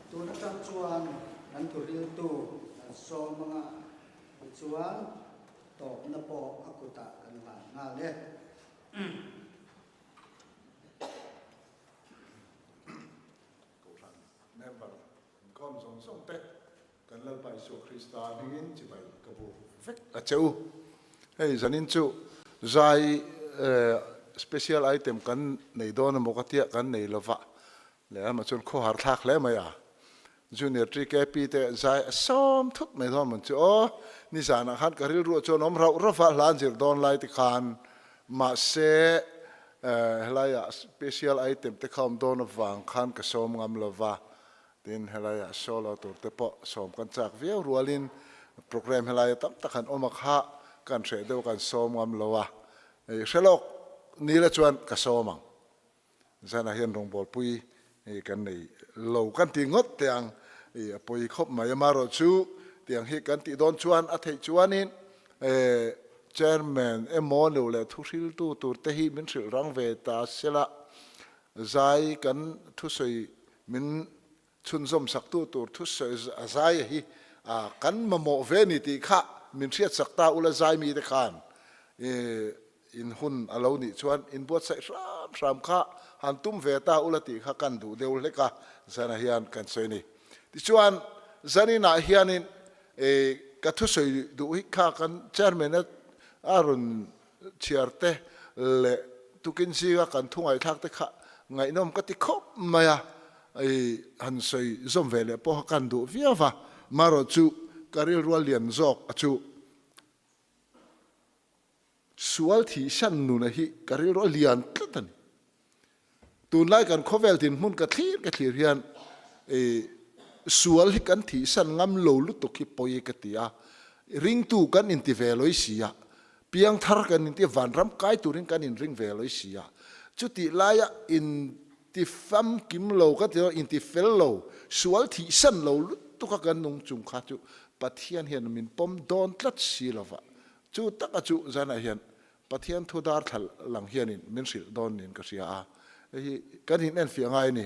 tu na tak chuan an tu ril tu so mga chuan to na po akuta kan nga le member con song song te kan lal bai su Krista hingin chi bai ka bu vek a cheu hei zanin chu zai special item kan nei don mo ka tia kan nei lova le ma chun kho har thak le ma ya junior tri ke pi te zai som thut mai thom man chu o ni sana khan ka ril ru chon om rau ra fa lan jir don lai ti khan ma se helaya special item te khom don wang khan ka som ngam lova tin helaya solo tur te po som kan chak viau rualin program helaya tam takhan omakha kan se deu kan som ngam lowa shelok ni la chuan ka somang zana hian rong bol pui kan nei lo kan ti ngot tiang poi khop mai maro chu tiang hi kan ti don chuan a thei chuanin chairman emonu le thusil tu tur te hi min sil rang ve ta sela zai kan thu soi min chun zom sak tu tur thu soi zai hi kan mamo ve ni ti kha min riat sakta ula zai mi te khan in hun alo ni chuan in bot sai ram kha han tum ve ta ula ti kha kan du deu leka zana hian kan soi ni ti chuan zani na hianin ka thu soi du hi kha kan chairman arun chiarte le tukin siga kan thungai thak te kha ngai nom ka ti khop maya han soi zom ve le po kan du viava maro chu karil rual lian zok achu sual thihsan nu na hi karil rual lian tlatan tun lai kan khovel tin mun ka thlir hian sual hi kan thihsan ngam lo lu to ki poi ka tia ring tu kan in ti ve loi sia piang thar kan in ti van ram kai turin kan in ring ve loi sia chuti laya in ti fam kim lo ka ti in ti fel lo sual thihsan lo lu to ka kan nung chung kha chu pathian hian min pom don tlat si lova chu taka chu zana hian pathian thu dar thal lang hian in min sil don nin ka sia a hi kan in en fiangai ni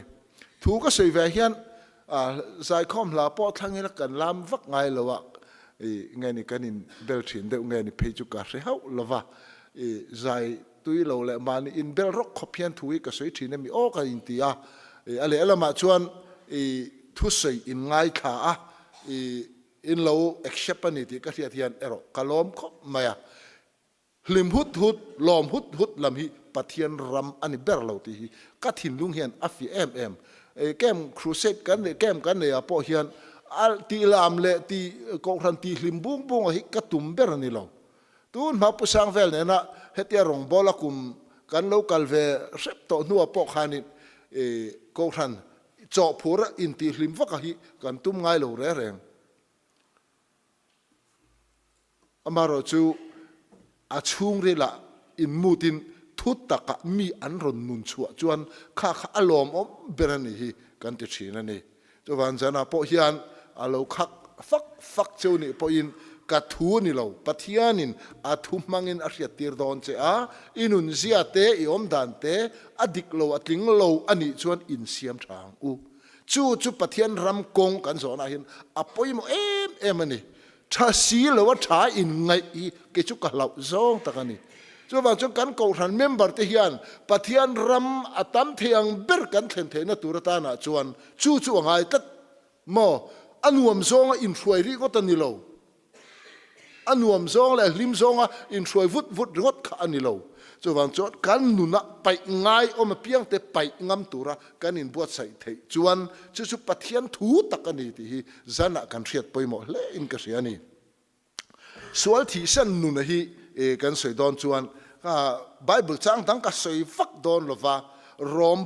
thu ka sei ve hian zai khom la po thangila kan lam vak ngai lowa ngai ni kan in bel thin de ngai ni pheju ka se hau lova zai tui lo le man in bel rock khopian thui ka sei thine mi o ka in tia ale alama chuan thu sei in ngai kha a in lo accept ani ti ka riat hian ero kalom khop maya hlim hut lom hut lam hi pathian ram ani ber lo ti hi ka thin lung hian afi em kem crusade kan ne kem kan ne apo hian al ti lam le ti ko ran ti hlim bung hi ka tum ber ani lo tun ma pu sang vel ne na hetia rong bola kum kan local ve sep to nu apo khani ko ran cho phura in ti hlim vaka hi kan tum ngai lo re reng amaro chu achung re la in mutin thut taka mi an ron nun chua chuan kha alom om berani hi kan ti thina ni chuan jana po hian alo khak fak cheu ni po in ka thu ni lo pathianin a thu mangin a hriat tir don che a inun zia te i om dan te adik lo atling lo ani chuan in siam thang u chu pathian ram kong kan zona hin apoi mo em ani tha si lo wa tha in ngai i ke chu ka lau zong takani chu wa chu kan ko ran member te hian pathian ram atam thiang ber kan thlen na turata na chuan chu ngai tat mo anuam zonga in hruai ri ko tani lo anuam zong le hlim zonga in hruai vut ringot kha ani lo chu wang chot kan nuna pai ngai om piang te pai ngam tura kan in buat sai thei chuan chu pathian thu takani ti hi zana kan riat poimo hle in ka siani sual thihsan nu na hi kan soi don chuan bible chang dang ka soi fak don lova rom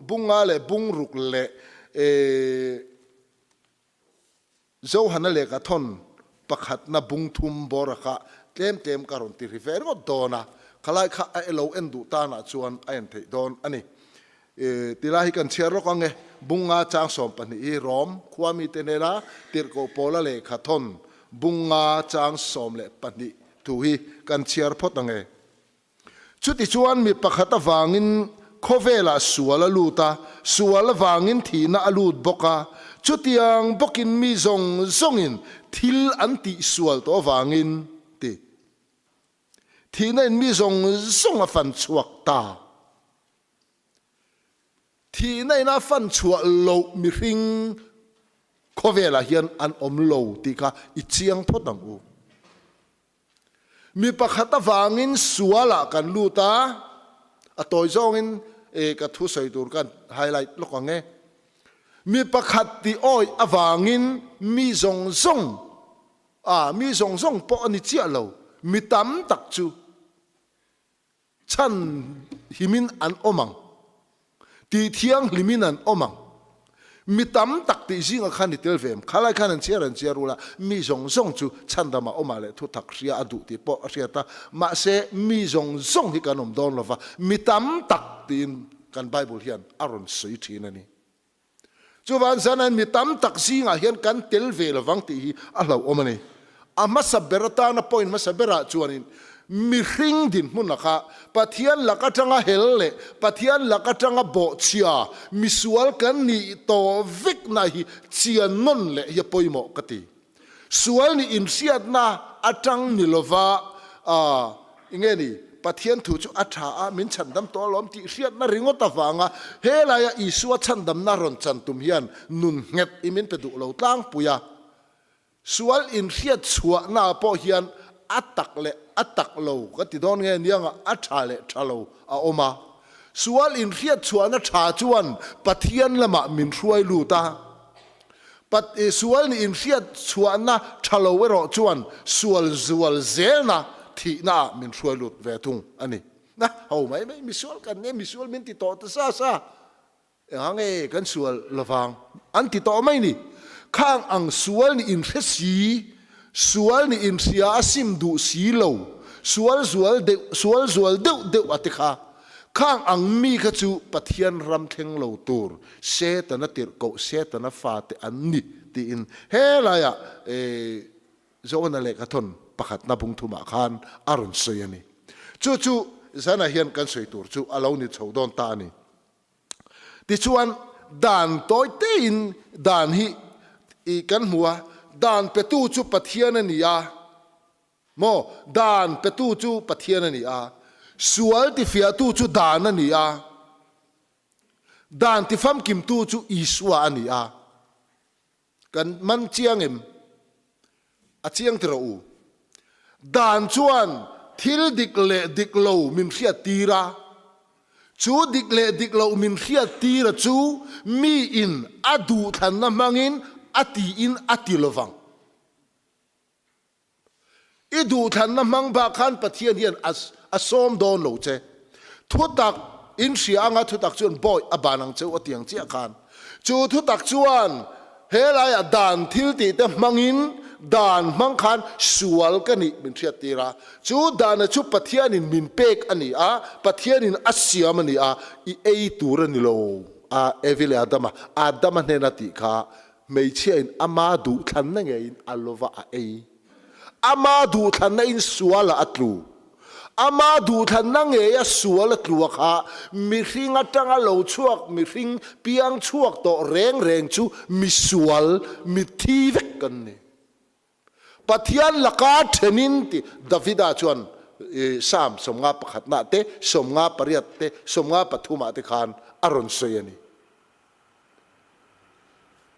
bunga le bung ruk le zo hana le ka thon pakhat na bung thum boraka tlem karon ti river go dona khalai kha elo endu ta na chuan ain thei don ani tilahi kan chiar ro kange bunga chang som pani i rom khwami tenela tirko pola le khathon bunga chang som le pani tu hi kan chiar photange chuti chuan mi pakhata wangin khovela suala luta suala wangin thina alut boka chu tiang bokin mi zong zongin thil an ti sual to wangin ti thina in mi zong zong a fan chuak ta thina in a fan chuak lo mi ring khovela hian an om lo ti ka I chiang phodang u mi pakhata wangin suala kan luta a toy zongin ka thu sei tur kan highlight lokange mi pakhat ti oi awangin mi zong zong mi zong zong po ani chia lo mi tam tak chu chan himin an omang ti thiang limin an omang mi tam tak ti zinga khan ni telvem khalai khan an chiarula mi zong zong chu chandama omale thu thak ria adu ti po riata ma se mi zong zong hi kanom don lova mi tam tak tin kan bible hian aron sei thin ani chuwan zanan mi tam tak zinga hian kan telve lawang ti hi a hlo omani ama saberata na point ma sabera chuanin mi hring din munakha pathian lakatanga helle pathian lakatanga bo chia mi sual kan ni to vik na hi chia non le ya poimo kati sual ni insiat na atang ni lova ingeni pathian thu chu atha a min chandam to lom ti riat na ringota wanga helaya isua chandam na ron chantum hian nun nget imin pe du lo tlang puya sual in riat chua na po hian atak lo kati don nge nianga athale thalo a oma sual in riat chuana tha chuan pathian lama min hruai lu ta sual ni in riat chuana thalo wero chuan sual zual zelna thi na min hruai lut ve thung ani na ho mai mi sual kan ne mi sual min ti to ta sa ange kan sual lawang an ti to mai ni khang ang sual ni in resi sual ni in sia asim du si lo sual zual de atikha khang ang mi kha chu pathian ram theng lo tur se tana tir ko se tana fa te an ni ti in helaya zona le ka thon pakhat na bung thuma khan aron soyani chu zana hian kan soi tur chu alo ni chodon ta ni ti chuan dan toy te in dan hi I kan hua dan petu chu pathian ani a mo dan petu chu pathian ani a sual ti fia tu chu dan ani a dan ti fam kim tu chu iswa ani a kan man chiangem a chiang tro u dan chuan thil dik lo min khia tira chu dik lo min khia tira chu mi in adu than na mangin ati in ati lovang idu than na mang ba khan pathian hian asom don lo che thutak in sianga thutak chuan boy abanang cheu atiang chia khan chu thutak chuan helaya dan thil ti te mangin dan mang khan sual kani min thia tira chu dan chu pathian in min pek ani a pathian in asiam ani a I ei turani lo a evile adama ne na ti kha mei chen ama du than na nge in alova a ei ama du than na in suala atlu ama du than na nge ya suala tlu kha mi ringa tanga lo chuak mi ring piang chuak to reng chu mi sual mi thi vek kan ni pathian laka thenin ti davida chuan sam somnga pakhat na te somnga pariat te somnga pathuma te khan aron soyani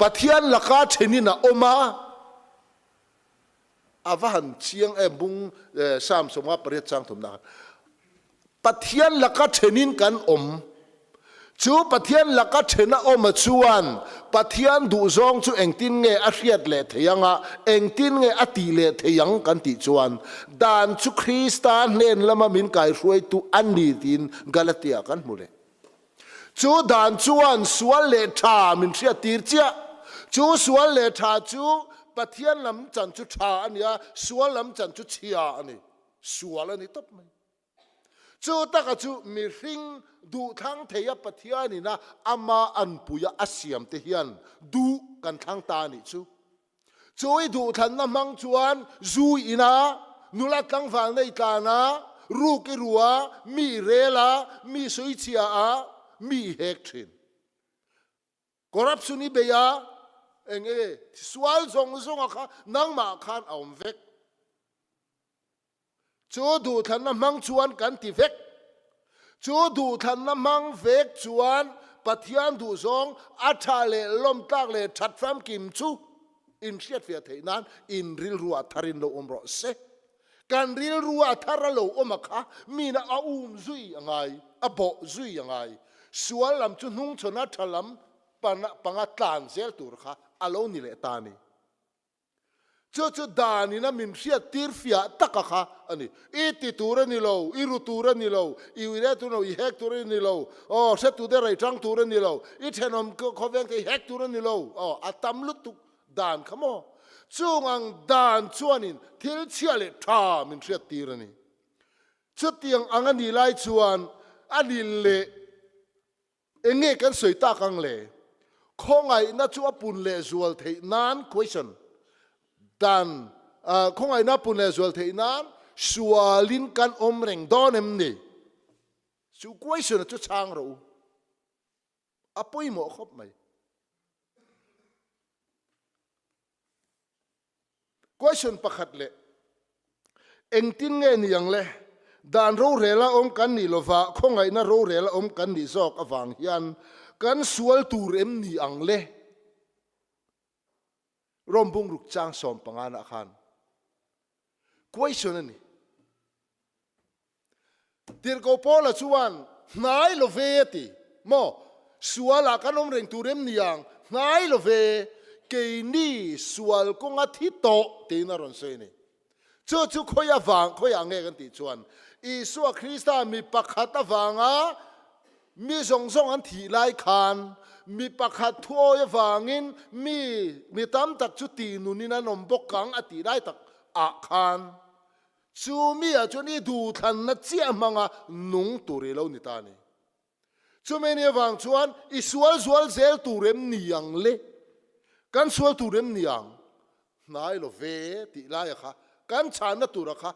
pathian laka thenina oma avahan chiang bung sam somnga pariat chang thumna pathian laka thenin kan chu pathian laka thena oma chuan pathian du zong chu engtin nge a hriat le theyanga engtin nge ati le theyang kan ti chuan dan chu Christian nen lama min kai ruai tu anni tin Galatia kan mule chu dan chuan sual le tha min thria tir chia chu sual le tha chu pathian lam chan chu tha ania sual lam chan chu chia ani sual ani top mai chu taka chu mi ring du thang theya pathiani na ama an puya asiam te hian du kan thang ta ni chu choi du than na mang chuan zui ina nula tlang wal nei ta na ru ki ruwa mi rela mi soi chia a mi hek thin corruption ni beya eng sual zong kha nang ma khan aum vek chu du than na mang chuan kan ti vek chu du than na mang vek chuan pathian du zong atha le lom tak le that fam kim chu in siat fia theinan in ril ruwa tharin lo omro se kan ril ruwa thara lo omakha mina a zui angai a bo zui angai sual lam chu nung chona thalam panga tlan zel tur kha alo ni le tani chu dani na min sia tir fia takakha ani iti tura ni lo iru tura ni lo I wire tu no I hek tura ni lo o se tu de rai trang tura ni lo I thenom ko veng ke hek tura ni lo o atam lut tu dan khamo chung ang dan chuanin thil chia le tha min sia tir ani chu tiang ang ani lai chuan ani le enge kan soi ta kang le khongai na chu apun le zual thei nan question dan khongai na pun le zual thei nan sualin kan omreng don em ni chu question chu chang ro apoi mo khop mai question pakhat le engtin nge ni yang le dan ro rela om kan ni lova khongai na ro rela om kan ni zok awang hian kan sual tur em ni ang le rombung ruk chang som pangana khan question ani tir ko pola chuan nai lo ve ti mo suala kan om reng turem niang nai lo ve ke ni sual ko nga thi to te na ron se ni chu khoya wang khoya nge kan ti chuan Isu Krista mi pakhata wanga mi zong an thi lai khan mi pakhat thuoi wangin mi tam tak chu ti nunina nombok kang ati dai tak a khan chu mi a chu ni du than na chia manga nung turi lo ni ta ni chu me ni wang chuan isual zual zel turem niang le kan sual turem niang nai lo ve ti lai kha kan chan na tur kha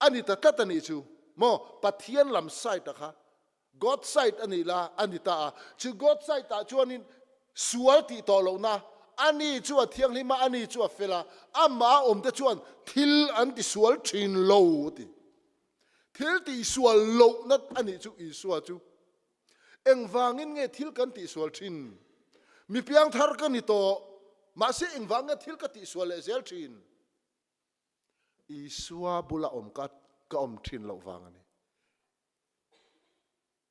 ani ta tatani chu mo pathian lam sai ta kha God side ani la anita chu God side ta chuanin sual ti to lo na ani chu a thiang lima ani chu a fela ama om te chuan thil an ti sual thin lo ti thil ti sual lo na ani chu I sual chu engwangin nge thil kan ti sual thin mi piang thar kan ni to ma se engwang nge thil ka ti sual le zel thin I suwa bula om ka om thin lo wangani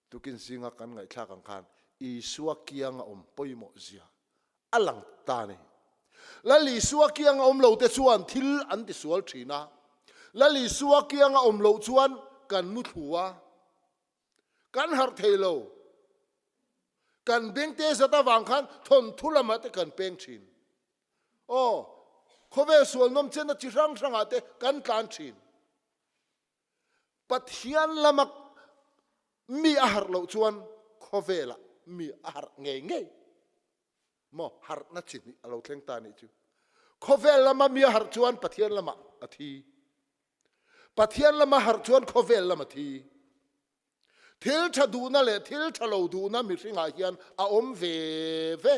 tukin singa kan ngai thla kan khan I suwa kianga om poimo zia alang tani la li suwa kianga om lo te chuan thil an ti sual thina la li suwa kianga om lo chuan kan mu thuwa kan har theilo kan beng te zata wang khan thon thulama te kan peng thin o khove sual nom chen na chi rang ate kan tlan thin pathian lamak mi ahar lo chuan khovela mi ahar nge mo har na chi ni alo thleng ta ni chu khovel lama mi ahar chuan pathian lama athi pathian lama har chuan khovel lama thi thil tha du na le thil tha lo du na mi ringa hian a om ve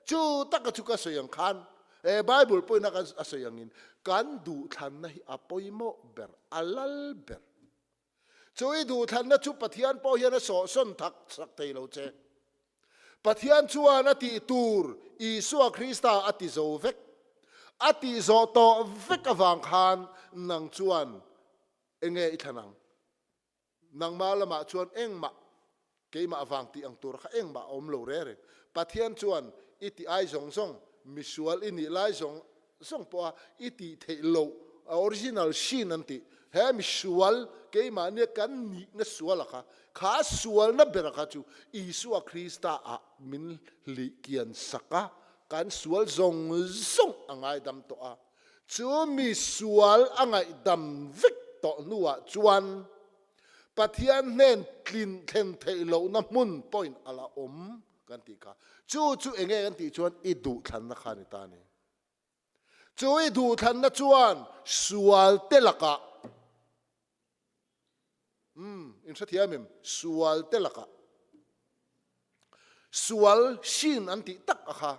chu taka chu ka soyang khan bible poina kan asoyangin kan du than na hi apoimo ber alal ber chui du than na chu pathian po hian so son thak sak thei lo che pathian chuan ati tur Isu Krista ati zo vek ati zo to vek awang khan nang chuan enge I thanang nang malama chuan engma keima awang ti ang tur kha engma om lo re pathian chuan iti ai zong misual ini lai zong po iti thei lo original shin anti he misual keima ne kan ni na sual kha sual na beraka chu Isu Krista a min li kian saka kan sual zong angai dam to a chu mi sual angai dam vik to nuwa chuan pathian nen tlin thlen thei lo na mun point ala om kan ti kha chu enge kan ti chuan I du thlan na khani ta ni chu I du thlan na chuan sual telaka in sa thiamem sual telaka sual sin an ti tak a kha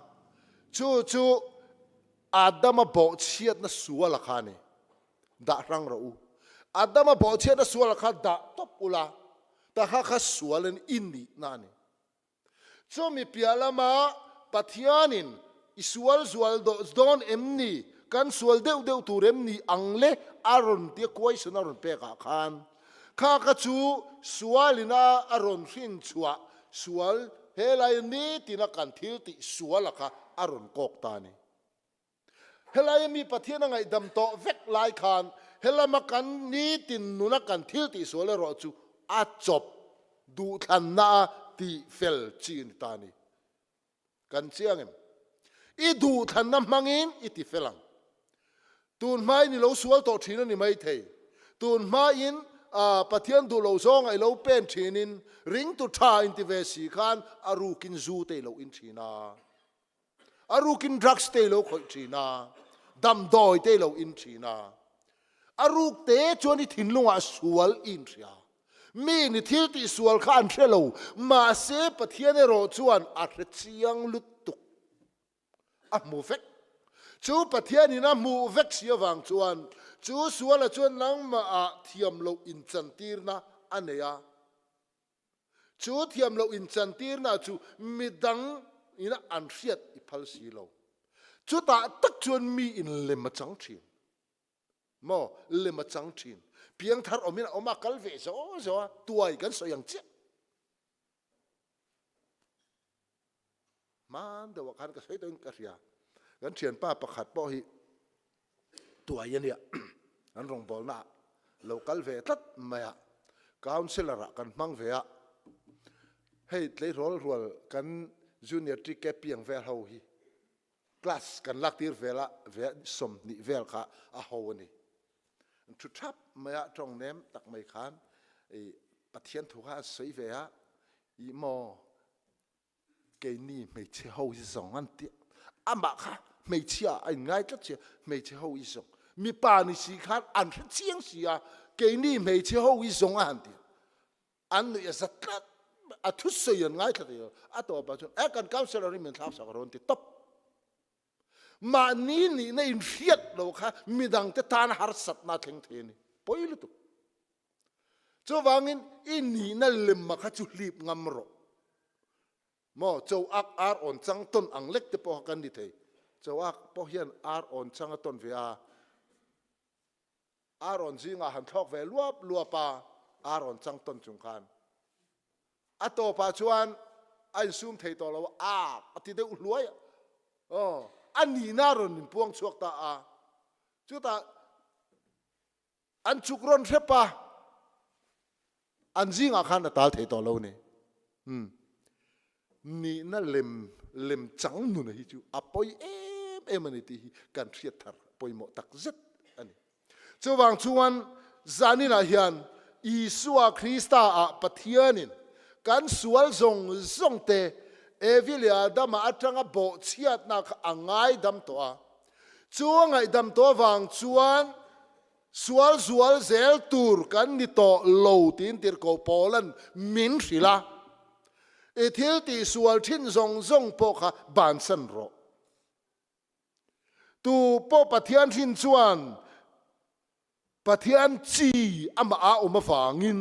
chu adama bo chiat na sual a kha ni da rang ro adama bo chiat na sual a kha da top ula ta kha sual an in ni na ni chu mi pialama pathianin isual sual don emni kan sual deuh turem ni angle aron ti koi sun aron pe ka khan kha chu sualina aron hin chua sual helai ni tina kan thil ti sual kha aron kok ta ni helai mi pathian ngai dam to vek lai khan helama kan ni tin nuna kan thil ti sual ro chu a chop du than na ti fel chin ta ni kan chiang em i du than na mangin i ti felang tun mai ni lo sual to thina ni mai thei tun mai in pathian du lo zong ai lo pen thinin ring tu tha in ti ve si khan aru kin zu te lo in thina aru kin drugs te lo khoi thina dam doi te lo in thina aru te chuan i thin lunga sual in thia mi ni thil ti sual khan thelo ma se pathian ro chuan a hre chiang lut tuk a mu vek chu pathian ina mu vek sia wang chuan chu suala chuan nang ma a thiam lo in chan tir na aneya chu thiam lo in chan tir na chu midang ina an riat i phal si lo chu ta tak chuan mi in lem chang thin mo lem chang thin piang thar omin oma kal ve zo tuai kan so yang che man de wakan ka sei ton ka ria kan thian pa pakhat po hi tuai ya nia an rong bol na local ve tat maya councilor kan mang ve a hei tlei rol kan junior tri ke piang ve ho hi class kan lak tir vela ve som ni vel kha a ho ni thu thap maya trong nem tak mai khan e pathian thu kha sei ve a i mo ke ni mei che ho si song an ti ama kha mei chia ai ngai tat che mei che ho i song mi pa ni si khan an chiang si a ke ni mei che ho i song an ti an nu ya zat a thu sei an ngai tat yo a to ba chon a kan counselor ni men thap sa ron ti top mà ní này in phiết đâu kha mi dang te tan har sat na theng the ni poi lu tu cho wangin in ni na lem ma kha chu lip ngam ro mo cho ak ar on chang ton ang lek te po kan ni thei cho ak po hian ar on chang ton ve a ar on jinga han thok ve luapa ar on chang ton chung khan a to pa chuan ai sum thei to lo a ati de u luai anh nhìn na rồi nhìn buông chuộc ta chú ta anh chụp ron phép pa anh riêng khăn là ta thấy to lâu này ni na lem trắng nu này chú apoi em này thì cần thiệt thật poi mo tak rất anh chú vàng chuan zani na hiền Isua Christa pathianin kan sual zong te evilia dama atanga bo chiat na angai dam to a chuangai dam to wang chuan sual zel tur kan ni to lo tin tir ko polan min rila e thil ti sual thin zong po kha ban san ro tu po pathian thin chuan pathian chi ama a oma wangin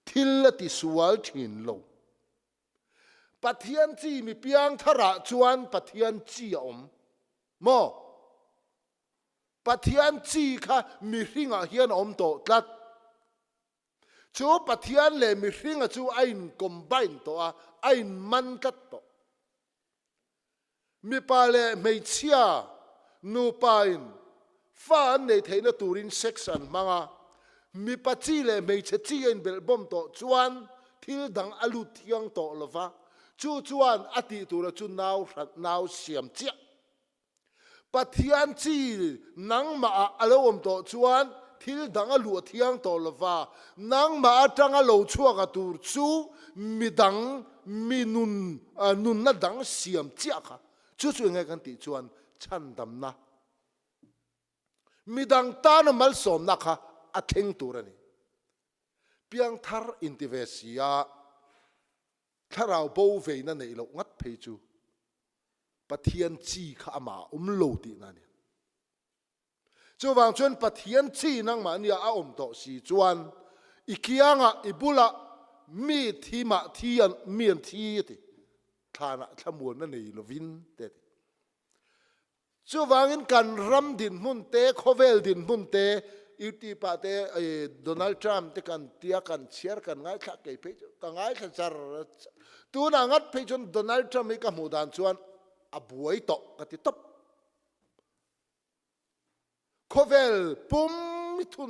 thil ti sual thin lo pathian chi mi piang thara chuan pathian chi om mo pathian chi kha mi ringa hian om to tlat chu pathian le mi ringa chu ain combine to a ain man tat to mi pa le mei chia nu pain fa nei theina turin section manga mi pa chi le mei che chi en bel bom to chuan thil dang alu thiang to lova chuan ati tura chu nau siam chia pathian chi nang ma alom to chuan thil dang alu thiang to lova nang ma atanga lo chuaka tur chu midang minun nun na dang siam chia kha chu ngai kan ti chuan chan dam na midang tan mal som na kha atheng turani piang thar intivesia ถ้าเราโบเวนั่นเองเรางัดเพจูปะเทียนจีข้ามาโลดีนั่นเนี่ยจวางชวนปะเทียนจีนั่งมาเนี่ยอาโตสีจวนอีกอย่างอ่ะอีบุละมีที่มาเทียนเมียนที่ติทานะทำมวลนั่นเองเราวินเด็ดจวางinกันรำดินมุนเตโคเวลดินมุนเตอิติปาเตโดนัลด์ทรัมป์เตกันเตียกันเชียร์กันง่ายขักเกยเพจกันง่ายขัดจารตัวนังัดเพจนโดนัลด์ทรัมป์มีกับหมู่ดานชวนอบวยโตกันติตบโคเวลปุ่มมิทุ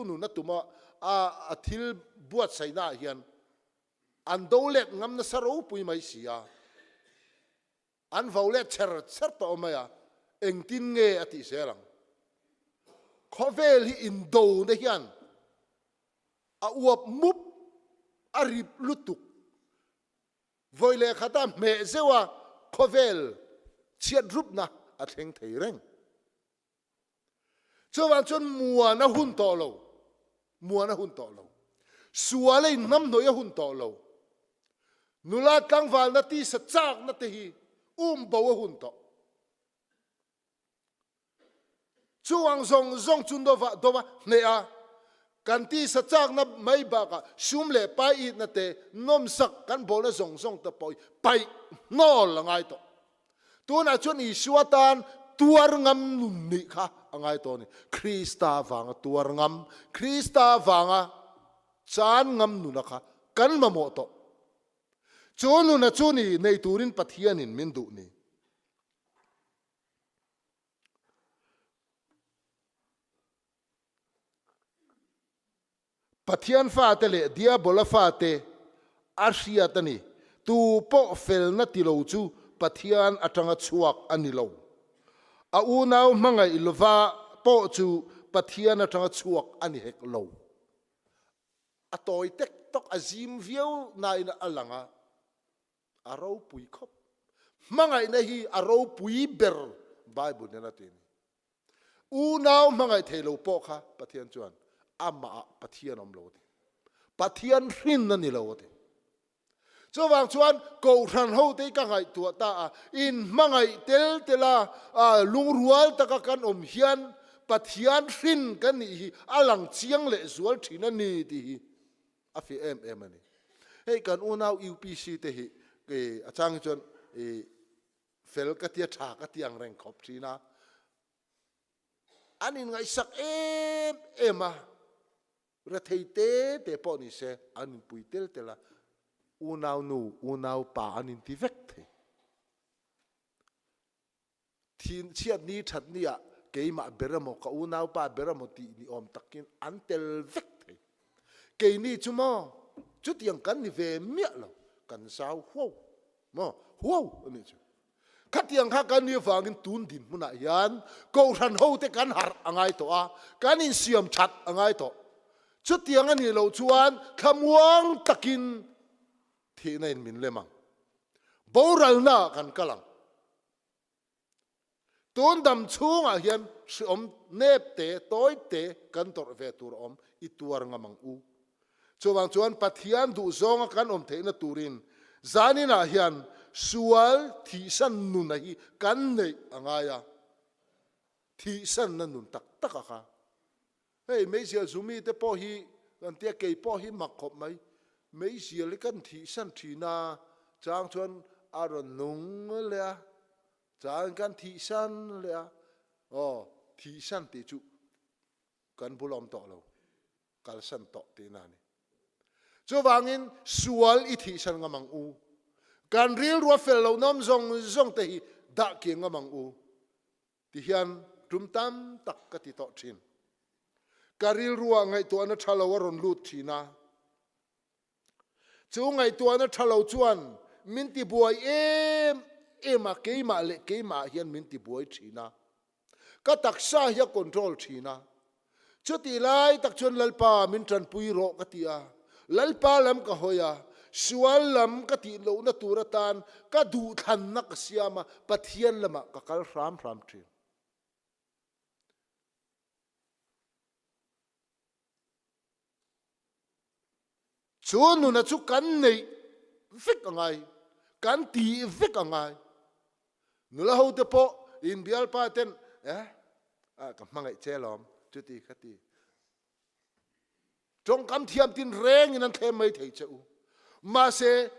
นนัตุมาทิลบวชใส่หน้าเฮียนอันโดเล็กงำนัสรูปุยไม่เสียอันวาวเล็กเชิดต่อมาเองตินเงอติเสรังโคเวลที่อินโดนีเซียนอวบมุบอาริบลุตุกวอยเลขาตาเมเซวะโคเวลเชียดรูปนะอัดเฮงไทยเร่งจวนมัวนะหุ่นต่อเรามัวนะหุ่นต่อเราสัวเลยน้ำหน่อยหุ่นต่อเรานุลาตั้งวันนาทีสัจจากนาทีบ่าวหุ่นต่อจวงซงจุนโดวะเนี่ยกันที่สัจจากนับไม่บากชุมเล่ไปอีกนาทีน้อมสักกันบ่าวนะซงตะปอยไปนอลไงต่อตัวน่ะชวนอิสวาตันตัวงำนุนนี่ค่ะไงตัวนี้คริสตาฟังตัวงำคริสตาฟังจานงำนุนนะคะกันมาหมดต่อจวนนุนชวนนี่ในตัวรินปัทยานินมินดูนี่ปัทยานฟาเตเลเดียบลฟาเตอาเซียตันี่ตูโปเฟลนัติโลจูปัทยานอัตงัดชวกอันนี้โลอูนาวมังไงอิลวาโปจูปัทยานอัตงัดชวกอันนี้เฮกโลอตอยเต็กตกอาซิมวิวนายนะอลังอาเราปุยคบมังไงนะฮีอาเราปุยเบอร์ไบเบิลเนี่ยนะทีนี้อูนาวมังไงเทโลโปค่ะปัทยานจวนอามาปัทยานอมโลดปัทยานรินนั่นนี่โลดจวางชวนกูรันหูที่กังไงตัวตาอินมังไงเตลาลุงรัวตะกันอมเฮียนปัทยานรินกันนี่อลังเชียงเละสวลที่นั่นนี่ที่อาฟิเอ็มนี่เฮ้ยกันอูนาวยูพีซีเตหิอาจารย์จวนเฟลกัตยาฉากกัตยังแรงขอบทีนะอันนี้ไงสักเอ็มระเทยเตปอนี่เสอันนี้ปุยเตละอูนาวนูอูนาวป่าอันนี้ที่เวกเททีเชียนี้ชัดเนี่ยเกี่ยมาเบรมกับอูนาวป่าเบรมตีนี่อมตักกินอันเตลเวกเทเกี่ยนี้จุมาจุดยังกันนี่เวเมียเรากันสาวหัวมาหัวอันนี้จุขัดยังข้ากันนี่ฟังกินตุนดินมุนัยยันกูรันหูเตกันหาอะไรตัวกันอินเสียมชัดอะไรตัวชุดเตียงอันนี้เราชวนคำวังตะกินที่นั่นมินเลมังโบราณน่ากันกลังตัวดำช่วงอาเฮียนสิอมเนบเตะต้อยเตะกันตัวเวตูรอมอีตัวงามังอูชวนชวนปัทยานดูซองกันอมเทนตูรินจานินาเฮียนสุวลที่สันนุนฮีกันเนยอ่างายาที่สันนันนุนตักค่ะเฮ้ยไม่เสียสุมีแต่พอฮีกันเตียเกยพอฮีมักขบไหมไม่เสียเลยกันที่สันทีนาจางชวนอารมณ์นุ่งเลยจางกันที่สันเลยอ๋อที่สันติจุกันบุลอมต่อเรากัลสันต่อตีนานี่จะวางินสวลอิที่สันงามังอูการเรียลรัวเฟลเราน้ำซงเตหิดักเกียงงามังอูที่เฮียนรุมตามตักกติต่อชินการิลรัวไงตัวนั้นทะเลาะรอนลุดทีนะจู่ไงตัวนั้นทะเลาะจวนมินติบวยมาเกยมาเละเกยมาเฮียนมินติบวยทีนะก็ตักซาเฮียคอนโทรลทีนะชุดที่ไล่ตักชวนลัลปามินจันปุยโรกติอาลัลปาลำก็ฮอยาสวลลำก็ติโลนัตุรตานก็ดูทันนักเสียมาปัทยันลำก็กัลรามทีชวนนุนชุกันนี่ vik angai kan ti vik angai nula ho te po in bial pa ten ka mangai chelom chuti khati trong kam thiam tin reng in an them mai thei cheu ma se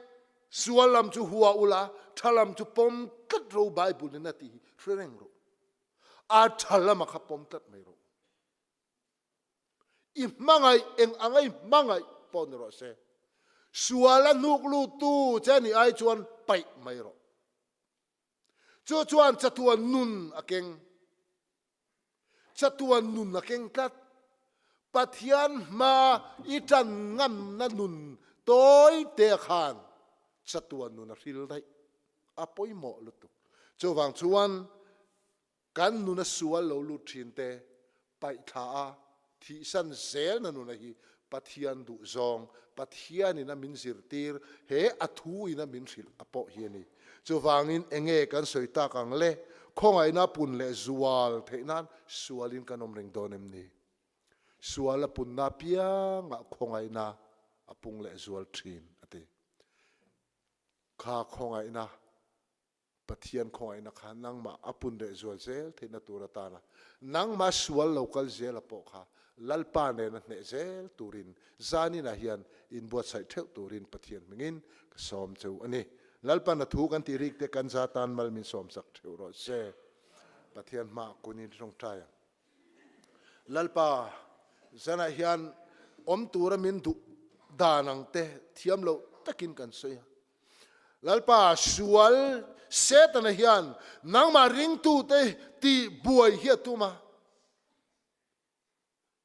sualam chu huwa ula thalam chu pom tat ro bible na ti reng ro a thalama kha pom tat mai ro i mangai eng angai mangai pon ro se suala nuk lu tu chani ai chuan pai mai ro chu chuan chatuan nun akeng tat pathian ma itan ngam na nun toy te khan chatuan nun a hril dai apoi mo lutu chu wang chuan kan nun a sual lo lu thin te pai tha a thihsan zel na nun a hi pathian du zong pathian in a min zirtir he athu in a min hril apo hi ni chu wangin enge kan soita kang le khongai na pun le zual theinan sualin kanom ring donem ni suala pun na pia nga khongai na apung le zual thin ate kha khongai na pathian khongai na kha nang ma apun le zual zel theina turata na nang ma sual local zel apo kha lalpa ne na ne zel turin zani na hian in buat sai theu turin pathian mingin som cheu ani lalpa na thu kan ti rik te kan za tan mal min som sak theu ro se pathian ma kunin rong tai lalpa zana hian om tura min du danang te thiam lo takin kan soya lalpa sual setana hian nangma ring tu te ti buai hi tuma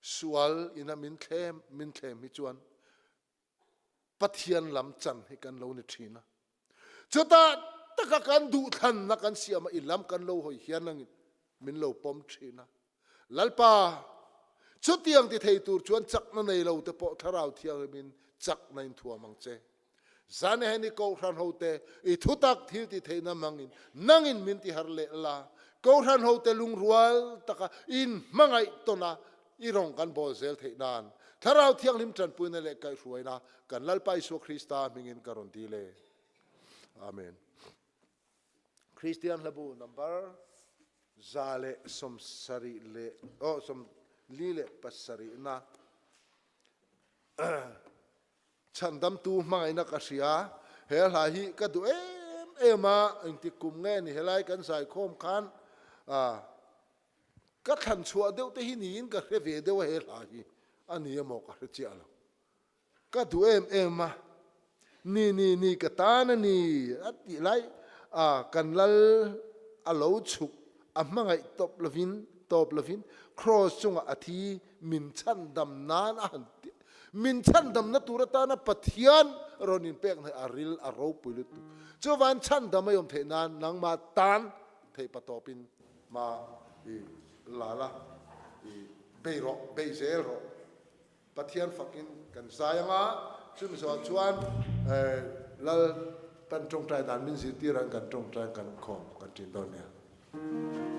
sual ina min thlem hi chuan pathian lam chan hi kan lo ni thina chuta taka kan du than na kan siama ilam kan lo hoi hian nang min lo pom thina lalpa chutiang ti thei tur chuan chak na nei lo te po tharau thiang min chak nain thua mang che zane hani ko ran hote I thutak thil ti theina mangin nangin min ti harle la ko ran hote lung rual taka in mangai tona irong kan bol zel theinan tharau thiang lim tran puina le kai ruaina kan lalpai so Krista mingin karon ti le amen Christian labu number zale som sari le som lile pasari na chandam tu mangai na kasia hel ha hi ka du ema inti kum nge ni helai kan sai khom khan ka khan chua deu te hi nin ka reve deu hel ha hi ani mo ka chiala ka du ema ni ka ta na ni ati lai kan lal alo chuk amangai top lovin cross chunga athi min chan dam nan an min chan dam na turata na pathian ronin pek na aril aro pulut chu wan chan dam ayom the nan nang ma tan thei patopin ma lala bezel ro pathian fakin kan sayanga chu mi so chuan lal tan trong trai dan min zir ti ran kan trong trai kan khom kan tin don ne